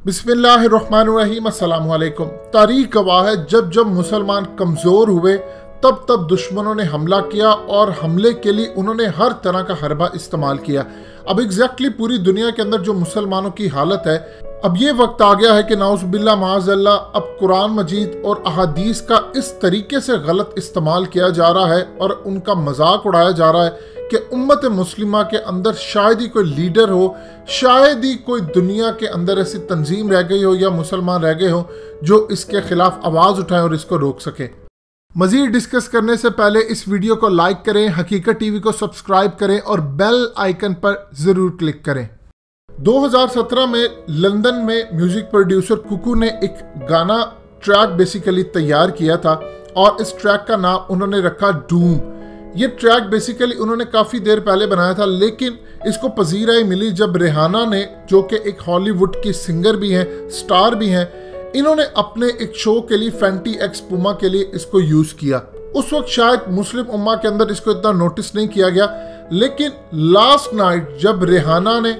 बिस्मिल्लाहिर्रहमानिर्रहीम अस्सलामु अलैकुम। तारीख गवाह है, जब जब मुसलमान कमज़ोर हुए तब तब दुश्मनों ने हमला किया और हमले के लिए उन्होंने हर तरह का हरबा इस्तेमाल किया। अब एग्जैक्टली पूरी दुनिया के अंदर जो मुसलमानों की हालत है, अब ये वक्त आ गया है कि नाउज़ुबिल्लाह माअज़ल्लाह अब कुरान मजीद और अहादीस का इस तरीके से गलत इस्तेमाल किया जा रहा है और उनका मजाक उड़ाया जा रहा है कि उम्मत मुस्लिमा के अंदर शायद ही कोई लीडर हो, शायद ही कोई दुनिया के अंदर ऐसी तंजीम रह गई हो या मुसलमान रह गए हो जो इसके खिलाफ आवाज़ उठाएं और इसको रोक सके। मज़ीद डिस्कस करने से पहले इस वीडियो को लाइक करें, हकीकत टीवी को सब्सक्राइब करें और बेल आइकन पर ज़रूर क्लिक करें। 2017 में लंदन में म्यूज़िक प्रोड्यूसर कुकू ने एक गाना ट्रैक बेसिकली तैयार किया था और इस ट्रैक का नाम उन्होंने रखा डूम। ये ट्रैक बेसिकली उन्होंने काफ़ी देर पहले बनाया था, लेकिन इसको पजीराई मिली जब रिहाना ने, जो कि एक हॉलीवुड की सिंगर भी हैं, स्टार भी हैं, इन्होंने अपने एक शो के लिए फैंटी एक्स पुमा के लिए इसको यूज़ किया। उस वक्त शायद मुस्लिम उम्मा के अंदर इसको इतना नोटिस नहीं किया गया, लेकिन लास्ट नाइट जब रिहाना ने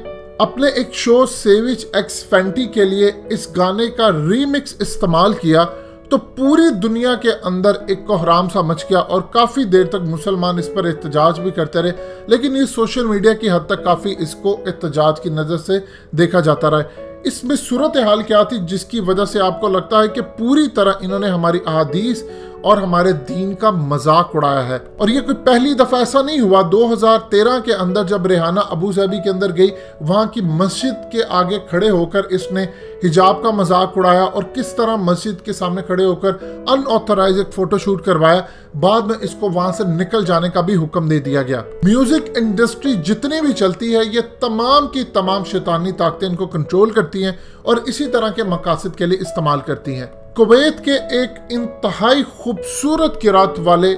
अपने एक शो सेविज एक्स फैंटी के लिए इस गाने का रीमिक्स इस्तेमाल किया तो पूरी दुनिया के अंदर एक कोहराम सा मच गया और काफ़ी देर तक मुसलमान इस पर एहतजाज भी करते रहे, लेकिन ये सोशल मीडिया की हद तक काफ़ी इसको एहतजाज की नज़र से देखा जाता रहा। इसमें सूरत हाल क्या थी जिसकी वजह से आपको लगता है कि पूरी तरह इन्होंने हमारी अहादीस और हमारे दीन का मजाक उड़ाया है। और ये कोई पहली दफ़ा ऐसा नहीं हुआ। 2013 के अंदर जब रिहाना अबू धाबी के अंदर गई, वहाँ की मस्जिद के आगे खड़े होकर इसने हिजाब का मजाक उड़ाया और किस तरह मस्जिद के सामने खड़े होकर अनऑथराइज एक फोटोशूट करवाया। बाद में इसको वहाँ से निकल जाने का भी हुक्म दे दिया गया। म्यूजिक इंडस्ट्री जितनी भी चलती है, ये तमाम की तमाम शैतानी ताकतें इनको कंट्रोल करती हैं और इसी तरह के मकासद के लिए इस्तेमाल करती हैं। कुवैत के एक इंतहाई खूबसूरत किरात वाले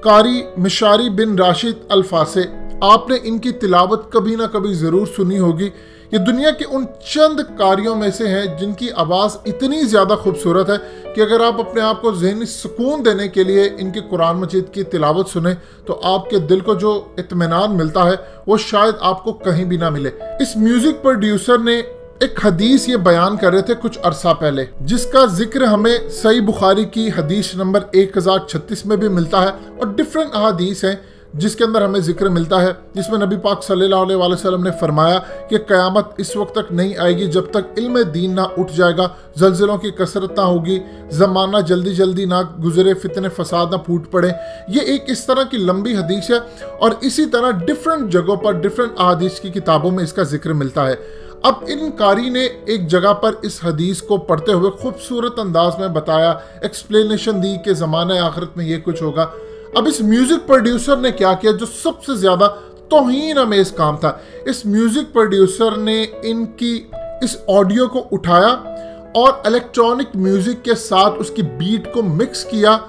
कारी मिशारी बिन राशिद अल फासे, आपने इनकी तिलावत कभी ना कभी ज़रूर सुनी होगी। ये दुनिया के उन चंद कारियों में से हैं जिनकी आवाज़ इतनी ज़्यादा खूबसूरत है कि अगर आप अपने आप को ज़हनी सुकून देने के लिए इनकी कुरान मजीद की तिलावत सुने तो आपके दिल को जो इत्मीनान मिलता है वो शायद आपको कहीं भी ना मिले। इस म्यूज़िक प्रोड्यूसर ने एक हदीस ये बयान कर रहे थे कुछ अरसा पहले, जिसका जिक्र हमें सही बुखारी की हदीस नंबर 1036 में भी मिलता है और डिफरेंट हदीस हैं जिसके अंदर हमें जिक्र मिलता है, जिसमें नबी पाक सल्लल्लाहु अलैहि वसल्लम ने फरमाया कि क़यामत इस वक्त तक नहीं आएगी जब तक इल्म दीन ना उठ जाएगा, ज़लज़लों की कसरत ना होगी, ज़माना जल्दी जल्दी ना गुजरे, फितने फसाद ना फूट पड़े। ये एक इस तरह की लंबी हदीस है और इसी तरह डिफरेंट जगहों पर डिफरेंट अहादीस की किताबों में इसका जिक्र मिलता है। अब इन कारी ने एक जगह पर इस हदीस को पढ़ते हुए खूबसूरत अंदाज में बताया, एक्सप्लेनेशन दी कि ज़माने आखिरत में ये कुछ होगा। अब इस म्यूजिक प्रोड्यूसर ने क्या किया जो सबसे ज्यादा तौहीन अमेज काम था। इस म्यूजिक प्रोड्यूसर ने इनकी इस ऑडियो को उठाया और इलेक्ट्रॉनिक म्यूजिक के साथ उसकी बीट को मिक्स किया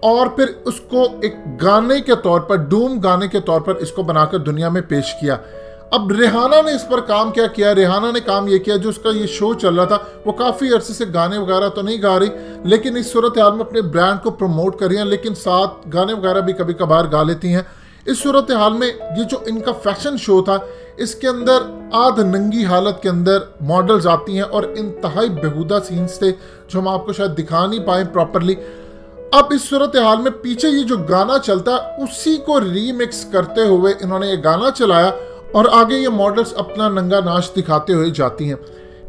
और फिर उसको एक गाने के तौर पर, डूम गाने के तौर पर इसको बनाकर दुनिया में पेश किया। अब रिहाना ने इस पर काम क्या किया? रिहाना ने काम ये किया, जो उसका ये शो चल रहा था वो काफ़ी अरसे से गाने वगैरह तो नहीं गा रही, लेकिन इस सूरत हाल में अपने ब्रांड को प्रमोट कर रही हैं, लेकिन साथ गाने वगैरह भी कभी कभार गा लेती हैं। इस सूरत हाल में ये जो इनका फैशन शो था, इसके अंदर आध नंगी हालत के अंदर मॉडल्स आती हैं और इंतहाई बेहुदा सीन्स थे जो हम आपको शायद दिखा नहीं पाए प्रॉपरली। अब इस सूरत हाल में पीछे ये जो गाना चलता है उसी को रीमिक्स करते हुए इन्होंने ये गाना चलाया और आगे ये मॉडल्स अपना नंगा नाच दिखाते हुए जाती हैं।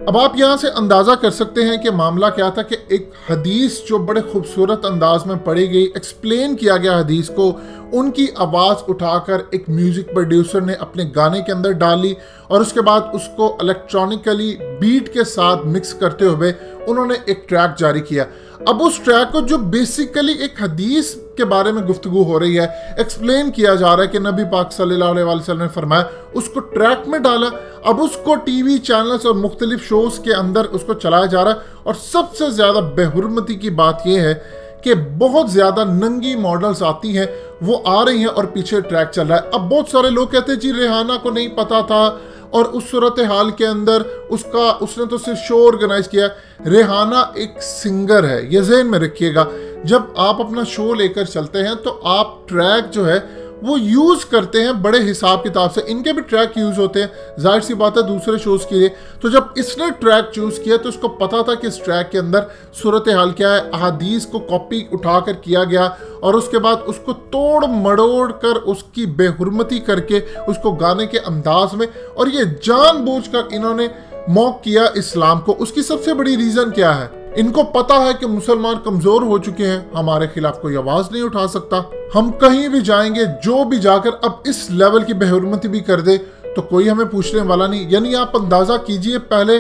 अब आप यहाँ से अंदाज़ा कर सकते हैं कि मामला क्या था कि एक हदीस जो बड़े खूबसूरत अंदाज में पढ़ी गई, एक्सप्लेन किया गया हदीस को, उनकी आवाज़ उठाकर एक म्यूज़िक प्रोड्यूसर ने अपने गाने के अंदर डाली और उसके बाद उसको इलेक्ट्रॉनिकली बीट के साथ मिक्स करते हुए उन्होंने एक ट्रैक जारी किया। अब उस ट्रैक को जो बेसिकली एक हदीस के बारे में गुफ्तगू हो रही है, एक्सप्लेन किया जा रहा है कि नबी पाक सल्लल्लाहु अलैहि वसल्लम ने फरमाया, उसको ट्रैक में डाला। अब उसको टीवी चैनल्स और मुख्तलिफ शोज के अंदर उसको चलाया जा रहा है और सबसे ज़्यादा बेहुरमती की बात यह है कि बहुत ज़्यादा नंगी मॉडल्स आती हैं, वो आ रही हैं और पीछे ट्रैक चल रहा है। अब बहुत सारे लोग कहते हैं जी रिहाना को नहीं पता था और उस सूरत हाल के अंदर उसने तो सिर्फ शो ऑर्गेनाइज किया। रिहाना एक सिंगर है, ये ज़हन में रखिएगा। जब आप अपना शो लेकर चलते हैं तो आप ट्रैक जो है वो यूज करते हैं बड़े हिसाब किताब से। इनके भी ट्रैक यूज होते हैं, जाहिर सी बात है दूसरे शोज के लिए। तो जब इसने ट्रैक चूज किया तो इसको पता था कि इस ट्रैक के अंदर सूरत हाल क्या है। अहादीस को कॉपी उठाकर किया गया और उसके बाद उसको तोड़ मड़ोड़ कर उसकी बेहुरमती करके उसको गाने के अंदाज में, और ये जानबूझकर इन्होंने मॉक किया इस्लाम को। उसकी सबसे बड़ी रीजन क्या है? इनको पता है कि मुसलमान कमजोर हो चुके हैं, हमारे खिलाफ कोई आवाज नहीं उठा सकता। हम कहीं भी जाएंगे, जो भी जाकर अब इस लेवल की बेहुरमती भी कर दे तो कोई हमें पूछने वाला नहीं। यानी आप अंदाजा कीजिए, पहले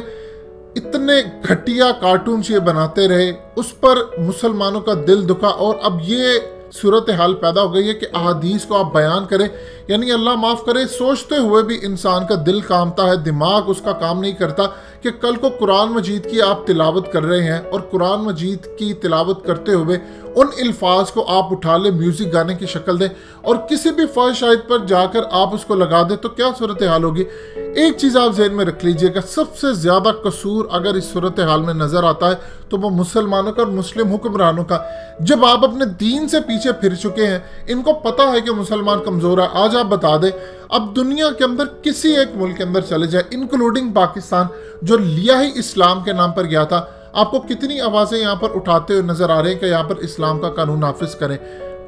इतने घटिया कार्टून ये बनाते रहे, उस पर मुसलमानों का दिल दुखा, और अब ये सूरत हाल पैदा हो गई है कि अहादीस को आप बयान करें। यानी अल्लाह माफ करे, सोचते हुए भी इंसान का दिल कांपता है, दिमाग उसका काम नहीं करता कि कल को कुरान मजीद की आप तिलावत कर रहे हैं और कुरान मजीद की तिलावत करते हुए उन अल्फाज को आप उठा ले, म्यूजिक गाने की शक्ल दें और किसी भी फर्श आयत पर जाकर आप उसको लगा दें, तो क्या सूरत हाल होगी। एक चीज आप ज़हन में रख लीजिएगा, सबसे ज्यादा कसूर अगर इस सूरत हाल में नजर आता है तो वो मुसलमानों का और मुस्लिम हुक्मरानों का। जब आप अपने दीन से पीछे फिर चुके हैं, इनको पता है कि मुसलमान कमजोर है। आज आप बता दें, अब दुनिया के अंदर किसी एक मुल्क के अंदर चले जाए, इंक्लूडिंग पाकिस्तान जो लिया ही इस्लाम के नाम पर गया था, आपको कितनी आवाजें यहाँ पर उठाते हुए नजर आ रहे हैं कि यहाँ पर इस्लाम का कानून नाफिज करें।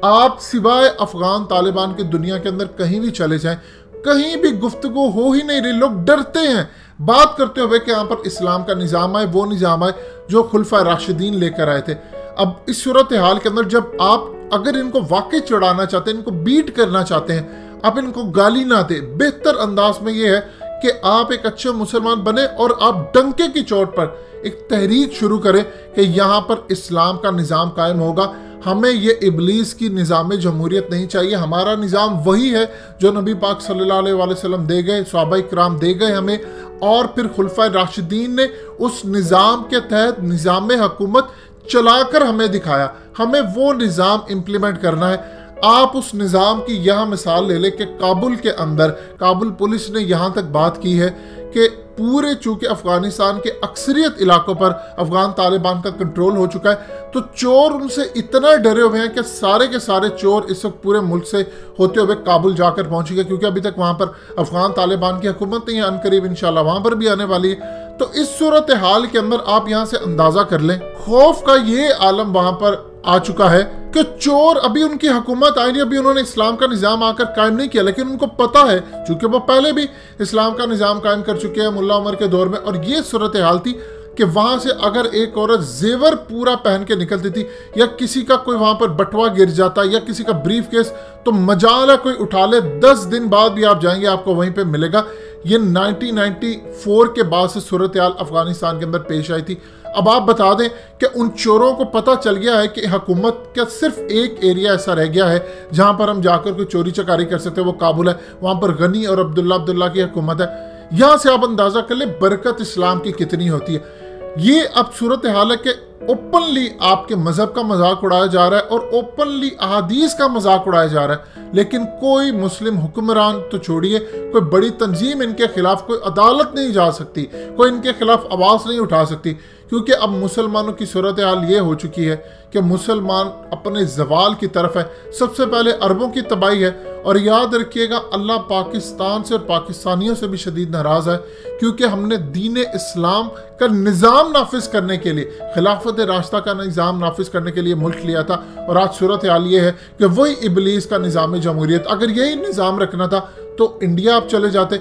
आप सिवाय अफगान तालिबान की दुनिया के अंदर कहीं भी चले जाएं, कहीं भी गुफ्तगू हो ही नहीं रही। लोग डरते हैं बात करते हुए कि यहाँ पर इस्लाम का निज़ाम है, वो निज़ाम है जो खुलफा राशिदीन लेकर आए थे। अब इस सूरत हाल के अंदर जब आप अगर इनको वाकई चढ़ाना चाहते हैं, इनको बीट करना चाहते हैं, आप इनको गाली ना दे, बेहतर अंदाज में ये है कि आप एक अच्छे मुसलमान बने और आप डंके की चोट पर एक तहरीक शुरू करें कि यहाँ पर इस्लाम का निज़ाम कायम होगा। हमें ये इबलीस की निज़ाम जमहूरियत नहीं चाहिए। हमारा निज़ाम वही है जो नबी पाक सल्लल्लाहु अलैहि वसल्लम दे गए, सहाबा इकराम दे गए हमें, और फिर खुलफा राशिदीन ने उस निज़ाम के तहत निज़ाम हुकूमत चलाकर हमें दिखाया। हमें वो निज़ाम इम्प्लीमेंट करना है। आप उस निज़ाम की यहाँ मिसाल ले लें कि काबुल के अंदर काबुल पुलिस ने यहाँ तक बात की है कि पूरे चूंकि अफगानिस्तान के अक्सरियत इलाकों पर अफगान तालिबान का कंट्रोल हो चुका है, तो चोर उनसे इतना डरे हुए हैं कि सारे के सारे चोर इस वक्त पूरे मुल्क से होते हुए काबुल जाकर पहुंचेंगे, क्योंकि अभी तक वहां पर अफगान तालिबान की हुकूमत नहीं है। अनकरीब इंशाल्लाह वहां पर भी आने वाली है। तो इस सूरत हाल के अंदर आप यहाँ से अंदाजा कर लें, खौफ का ये आलम वहां पर आ चुका है कि चोर, अभी उनकी हुकूमत आई नहीं, अभी उन्होंने इस्लाम का निज़ाम आकर कायम नहीं किया, लेकिन उनको पता है चूंकि वो पहले भी इस्लाम का निज़ाम कायम कर चुके हैं मुल्ला उमर के दौर में। और ये सूरत हाल थी कि वहां से अगर एक औरत जेवर पूरा पहन के निकलती थी, या किसी का कोई वहां पर बटवा गिर जाता, या किसी का ब्रीफ केस, तो मजाल है कोई उठा ले, 10 दिन बाद भी आप जाएंगे आपको वहीं पे मिलेगा। ये 1994 के बाद से सूरत हाल अफगानिस्तान के अंदर पेश आई थी। अब आप बता दें कि उन चोरों को पता चल गया है कि हुकूमत का सिर्फ एक एरिया ऐसा रह गया है जहां पर हम जाकर कोई चोरी चकारी कर सकते हैं, वो काबुल है। वहां पर गनी और अब्दुल्ला की हुकूमत है। यहां से आप अंदाजा कर ले बरकत इस्लाम की कितनी होती है। ये अब सूरत हाल है कि ओपनली आपके मजहब का मजाक उड़ाया जा रहा है और ओपनली अहादीस का मजाक उड़ाया जा रहा है, लेकिन कोई मुस्लिम हुक्मरान तो छोड़िए, कोई बड़ी तंजीम इनके खिलाफ, कोई अदालत नहीं जा सकती, कोई इनके खिलाफ आवाज नहीं उठा सकती, क्योंकि अब मुसलमानों की सूरत हाल ये हो चुकी है कि मुसलमान अपने जवाल की तरफ है। सबसे पहले अरबों की तबाही है, और याद रखिएगा अल्लाह पाकिस्तान से और पाकिस्तानियों से भी शदीद नाराज है, क्योंकि हमने दीन इस्लाम का निज़ाम नाफिज करने के लिए, खिलाफत रास्ता का निज़ाम नाफिज करने के लिए मुल्क लिया था। और आज सूरत हाल ये है कि वही इबलीस का निज़ाम जमहूरियत, अगर यही निज़ाम रखना था तो इंडिया आप चले जाते।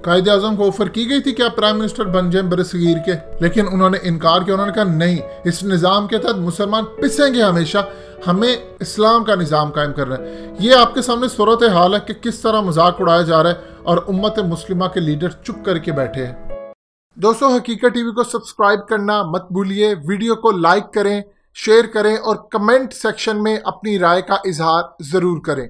कायदे आज़म को ऑफर की गई थी कि आप प्राइम मिनिस्टर बन जाए बरसगीर के, लेकिन उन्होंने इनकार किया। उन्होंने कहा नहीं, इस निज़ाम के तहत मुसलमान पिसेंगे हमेशा, हमें इस्लाम का निज़ाम कायम करना है। ये आपके सामने सूरत हाल है कि किस तरह मजाक उड़ाया जा रहा है और उम्मत मुस्लिमा के लीडर चुप करके बैठे हैं। दोस्तों, हकीकत टीवी को सब्सक्राइब करना मत भूलिए, वीडियो को लाइक करें, शेयर करें और कमेंट सेक्शन में अपनी राय का इजहार जरूर करें।